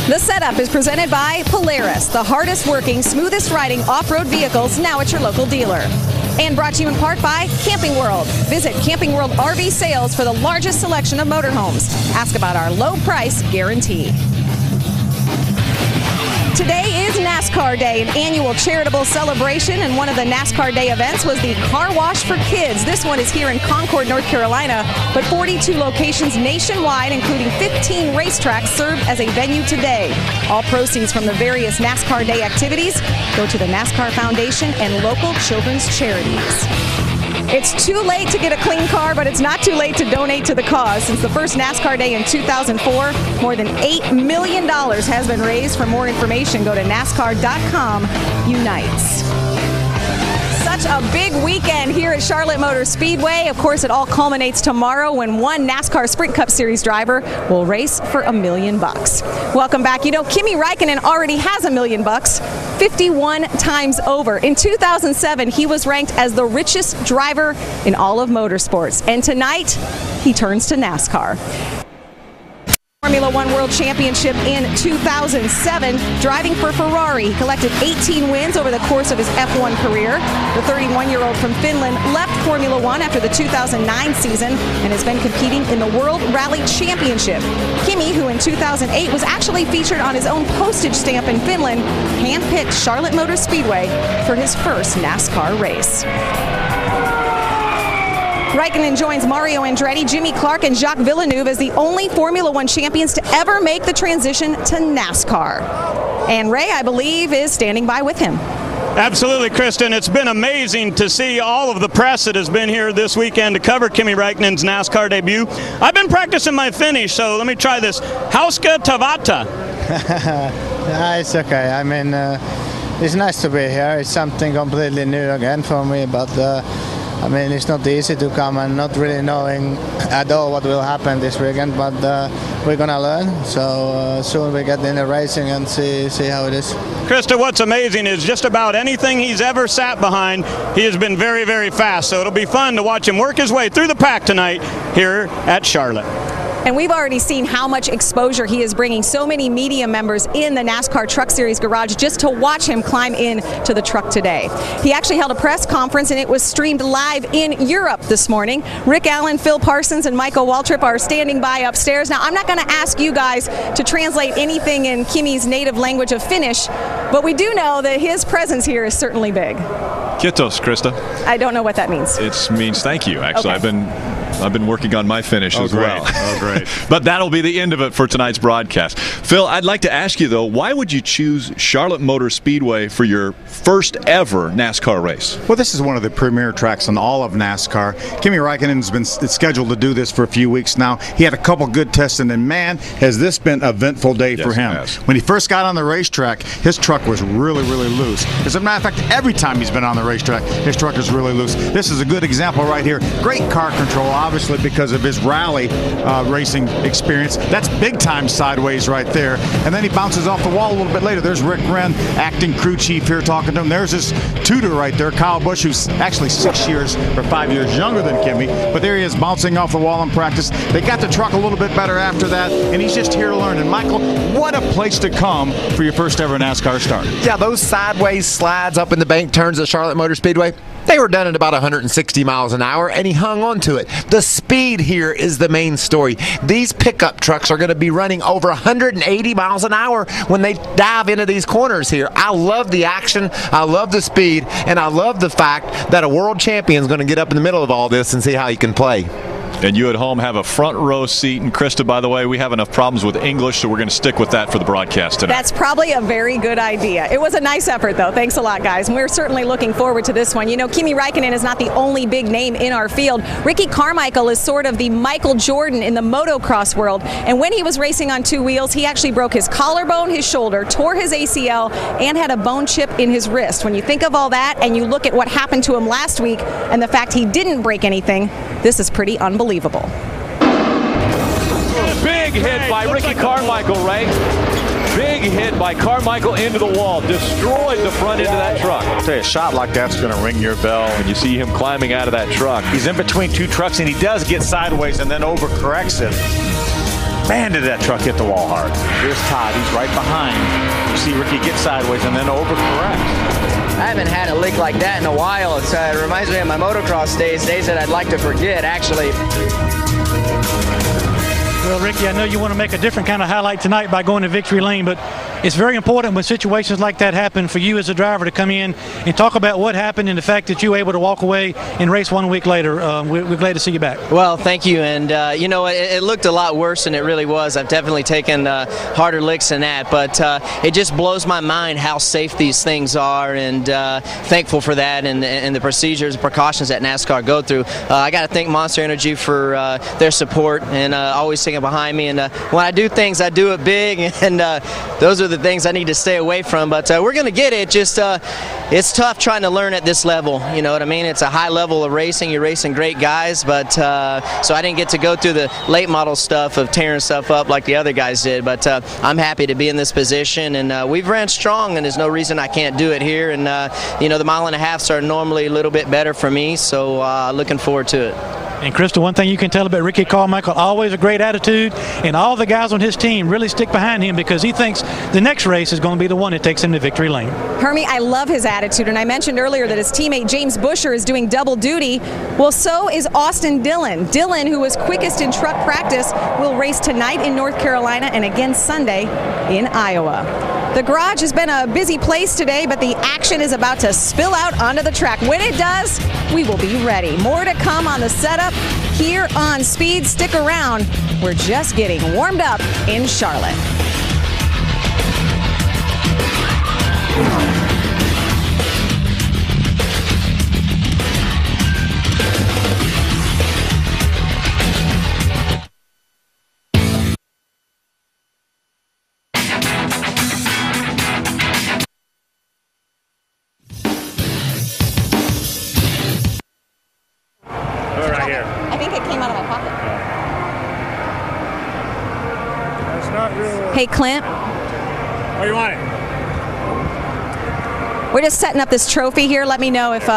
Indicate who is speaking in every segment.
Speaker 1: The setup is presented by Polaris, the hardest working, smoothest riding off-road vehicles, now at your local dealer. And brought to you in part by Camping World. Visit Camping World RV Sales for the largest selection of motorhomes. Ask about our low price guarantee. Today is NASCAR Day, an annual charitable celebration, and one of the NASCAR Day events was the Car Wash for Kids. This one is here in Concord, North Carolina, but 42 locations nationwide, including 15 racetracks, served as a venue today. All proceeds from the various NASCAR Day activities go to the NASCAR Foundation and local children's charities. It's too late to get a clean car, but it's not too late to donate to the cause. Since the first NASCAR Day in 2004, more than $8 million has been raised. For more information, go to NASCAR.com Unites. Such a big weekend here at Charlotte Motor Speedway. Of course, it all culminates tomorrow when one NASCAR Sprint Cup Series driver will race for $1 million. Welcome back. You know, Kimi Räikkönen already has $1 million, 51 times over. In 2007, he was ranked as the richest driver in all of motorsports. And tonight, he turns to NASCAR. Formula One World Championship in 2007, driving for Ferrari. He collected 18 wins over the course of his F1 career. The 31-year-old from Finland left Formula One after the 2009 season and has been competing in the World Rally Championship. Kimi, who in 2008 was actually featured on his own postage stamp in Finland, handpicked Charlotte Motor Speedway for his first NASCAR race. Räikkönen joins Mario Andretti, Jimmy Clark, and Jacques Villeneuve as the only Formula One champions to ever make the transition to NASCAR. And Ray, I believe, is standing by with him.
Speaker 2: Absolutely, Kristen. It's been amazing to see all of the press that has been here this weekend to cover Kimi Räikkönen's NASCAR debut. I've been practicing my Finnish, so let me try this. Hauska tavata.
Speaker 3: It's okay. I mean, it's nice to be here. It's something completely new again for me, but I mean, it's not easy to come and not really knowing at all what will happen this weekend, but we're going to learn. So soon we get in the racing and see how it is.
Speaker 2: Krista, what's amazing is just about anything he's ever sat behind, he has been very, very fast. So it'll be fun to watch him work his way through the pack tonight here at Charlotte.
Speaker 1: And we've already seen how much exposure he is bringing so many media members in the NASCAR Truck Series garage just to watch him climb in to the truck today. He actually held a press conference and it was streamed live in Europe this morning. Rick Allen, Phil Parsons, and Michael Waltrip are standing by upstairs. Now, I'm not going to ask you guys to translate anything in Kimi's native language of Finnish, but we do know that his presence here is certainly big.
Speaker 4: Kiitos, Krista.
Speaker 1: I don't know what that means.
Speaker 4: It means thank you, actually.
Speaker 1: Okay.
Speaker 4: I've been working on my Finnish as well.
Speaker 2: Oh, great.
Speaker 4: But that'll be the end of it for tonight's broadcast. Phil, I'd like to ask you, though, why would you choose Charlotte Motor Speedway for your first ever NASCAR race?
Speaker 5: Well, this is one of the premier tracks in all of NASCAR. Kimi Räikkönen's been scheduled to do this for a few weeks now. He had a couple good testing, and man, has this been an eventful day for him. When he first got on the racetrack, his truck was really, really loose. As a matter of fact, every time he's been on the racetrack, his truck is really loose. This is a good example right here. Great car control, obviously, because of his rally racing experience. That's big time sideways right there. And then he bounces off the wall a little bit later. There's Rick Wren, acting crew chief here, talking to him. There's his tutor right there, Kyle Busch, who's actually 6 years or 5 years younger than Kimi. But there he is, bouncing off the wall in practice. They got the truck a little bit better after that, and he's just here to learn. And Michael, what a place to come for your first ever NASCAR start.
Speaker 6: Yeah, those sideways slides up in the bank turns at Charlotte Motor Speedway, they were done at about 160 miles an hour, and he hung on to it. The speed here is the main story. These pickup trucks are going to be running over 180 miles an hour when they dive into these corners here. I love the action, I love the speed, and I love the fact that a world champion is going to get up in the middle of all this and see how he can play.
Speaker 4: And you at home have a front row seat. And Krista, by the way, we have enough problems with English, so we're going to stick with that for the broadcast tonight.
Speaker 1: That's probably a very good idea. It was a nice effort, though. Thanks a lot, guys. And we're certainly looking forward to this one. You know, Kimi Räikkönen is not the only big name in our field. Ricky Carmichael is sort of the Michael Jordan in the motocross world. And when he was racing on two wheels, he actually broke his collarbone, his shoulder, tore his ACL, and had a bone chip in his wrist. When you think of all that and you look at what happened to him last week and the fact he didn't break anything, this is pretty unbelievable.
Speaker 7: Big hit by Ricky Carmichael, Ray. Big hit by Carmichael into the wall. Destroyed the front end of that truck.
Speaker 8: I'll tell you, a shot like that's going to ring your bell.
Speaker 7: When you see him climbing out of that truck.
Speaker 8: He's in between two trucks, and he does get sideways and then overcorrects it. Man, did that truck hit the wall hard. Here's Todd. He's right behind. You see Ricky get sideways and then overcorrect.
Speaker 9: I haven't had a lick like that in a while. It reminds me of my motocross days that I'd like to forget, actually.
Speaker 10: Well, Ricky, I know you want to make a different kind of highlight tonight by going to victory lane, but it's very important when situations like that happen for you as a driver to come in and talk about what happened and the fact that you were able to walk away and race 1 week later. We're glad to see you back.
Speaker 9: Well, thank you. And, it looked a lot worse than it really was. I've definitely taken harder licks than that, but it just blows my mind how safe these things are, and thankful for that and the procedures and precautions that NASCAR go through. I got to thank Monster Energy for their support and always sticking behind me. And when I do things, I do it big, and those are the things I need to stay away from. But we're going to get it. Just it's tough trying to learn at this level. You know what I mean? It's a high level of racing. You're racing great guys, but so I didn't get to go through the late model stuff of tearing stuff up like the other guys did. But I'm happy to be in this position, and we've ran strong, and there's no reason I can't do it here. And the mile and a halfs are normally a little bit better for me, so looking forward to it.
Speaker 10: And Crystal, one thing you can tell about Ricky Carmichael, always a great attitude, and all the guys on his team really stick behind him because he thinks the next race is going to be the one that takes him to victory lane.
Speaker 1: Hermie, I love his attitude, and I mentioned earlier that his teammate James Busher is doing double duty. Well, so is Austin Dillon. Dillon, who was quickest in truck practice, will race tonight in North Carolina and again Sunday in Iowa. The garage has been a busy place today, but the action is about to spill out onto the track. When it does, we will be ready. More to come on the setup here on Speed. Stick around. We're just getting warmed up in Charlotte. Hey, Clint.
Speaker 11: What do you want?
Speaker 1: We're just setting up this trophy here. Let me know if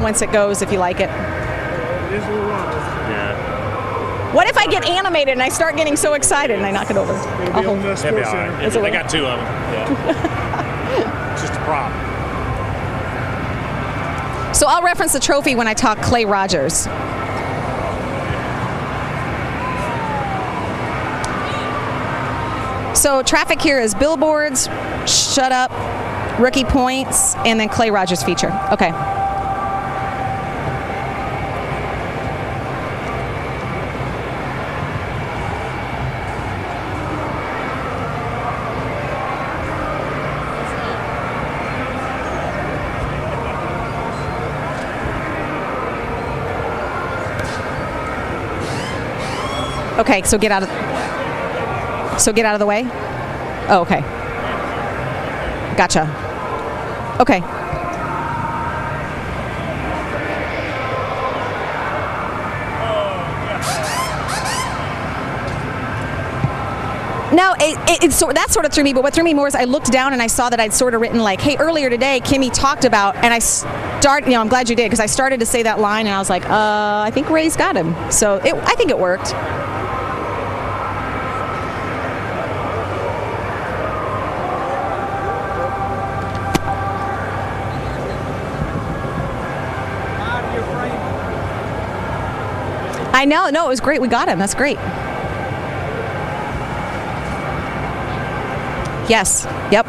Speaker 1: once it goes, if you like it.
Speaker 11: Yeah.
Speaker 1: What if I get animated and I start getting so excited and I knock it over?
Speaker 11: It'll be all right. They got 2 of them. Yeah. It's just a prop.
Speaker 1: So I'll reference the trophy when I talk Clay Rogers. So traffic here is billboards, shut up, rookie points, and then Clay Rogers feature. Okay. Okay, so get out of the way? Oh, okay. Gotcha. Okay. No, that sort of threw me, but what threw me more is I looked down and I saw that I'd sort of written like, hey, earlier today, Kimmy talked about, and I'm glad you did, because I started to say that line and I was like, I think Ray's got him. So I think it worked. I know. No, it was great. We got him. That's great. Yes. Yep.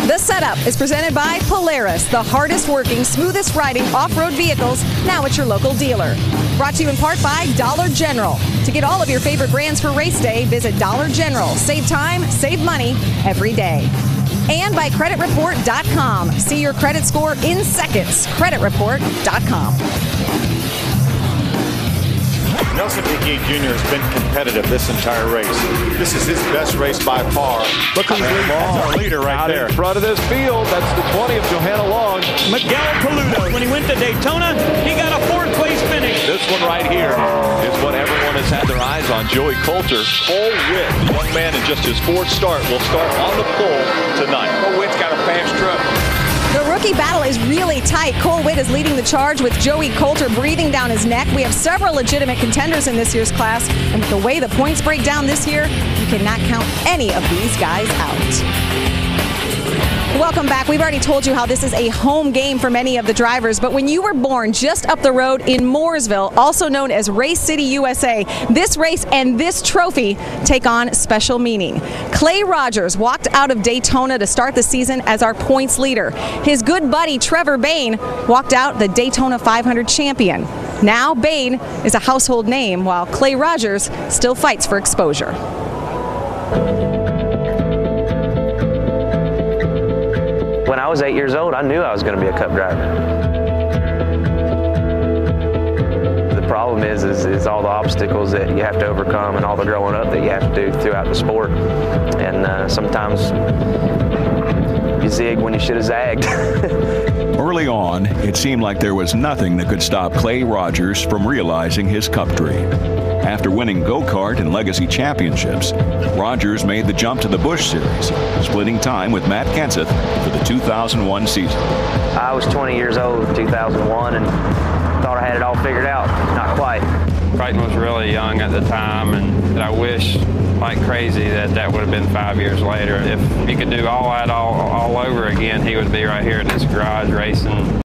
Speaker 1: The setup is presented by Polaris, the hardest working, smoothest riding off-road vehicles, now at your local dealer. Brought to you in part by Dollar General. To get all of your favorite brands for race day, visit Dollar General. Save time, save money every day. and by creditreport.com. See your credit score in seconds. Creditreport.com.
Speaker 8: Nelson Piquet Jr. has been competitive this entire race. This is his best race by far.
Speaker 7: Look who's
Speaker 8: That's our leader right there.
Speaker 7: In front of this field, that's the 20 of Johanna Long.
Speaker 2: Miguel Paludo, when he went to Daytona, he got a 4th-place finish.
Speaker 7: This one right here is what everyone has had their eyes on. Joey Coulter, full width. The young man in just his 4th start will start on the pole tonight.
Speaker 8: Cole Witt's got a fast truck.
Speaker 1: The rookie battle is really tight. Cole Witt is leading the charge with Joey Coulter breathing down his neck. We have several legitimate contenders in this year's class, and with the way the points break down this year, you cannot count any of these guys out. Welcome back. We've already told you how this is a home game for many of the drivers, but when you were born just up the road in Mooresville, also known as Race City, USA, this race and this trophy take on special meaning. Clay Rogers walked out of Daytona to start the season as our points leader. His good buddy Trevor Bayne walked out the Daytona 500 champion. Now Bayne is a household name, while Clay Rogers still fights for exposure.
Speaker 12: When I was 8 years old, I knew I was going to be a Cup driver. The problem is all the obstacles that you have to overcome and all the growing up that you have to do throughout the sport. And sometimes you zig when you should have zagged.
Speaker 13: Early on, it seemed like there was nothing that could stop Clay Rogers from realizing his Cup dream. After winning go-kart and legacy championships, Rogers made the jump to the Busch Series, splitting time with Matt Kenseth for the 2001 season.
Speaker 12: I was 20 years old in 2001 and thought I had it all figured out. Not quite.
Speaker 14: Crichton was really young at the time, and I wish like crazy that would have been 5 years later. If he could do all that all over again, he would be right here in this garage racing.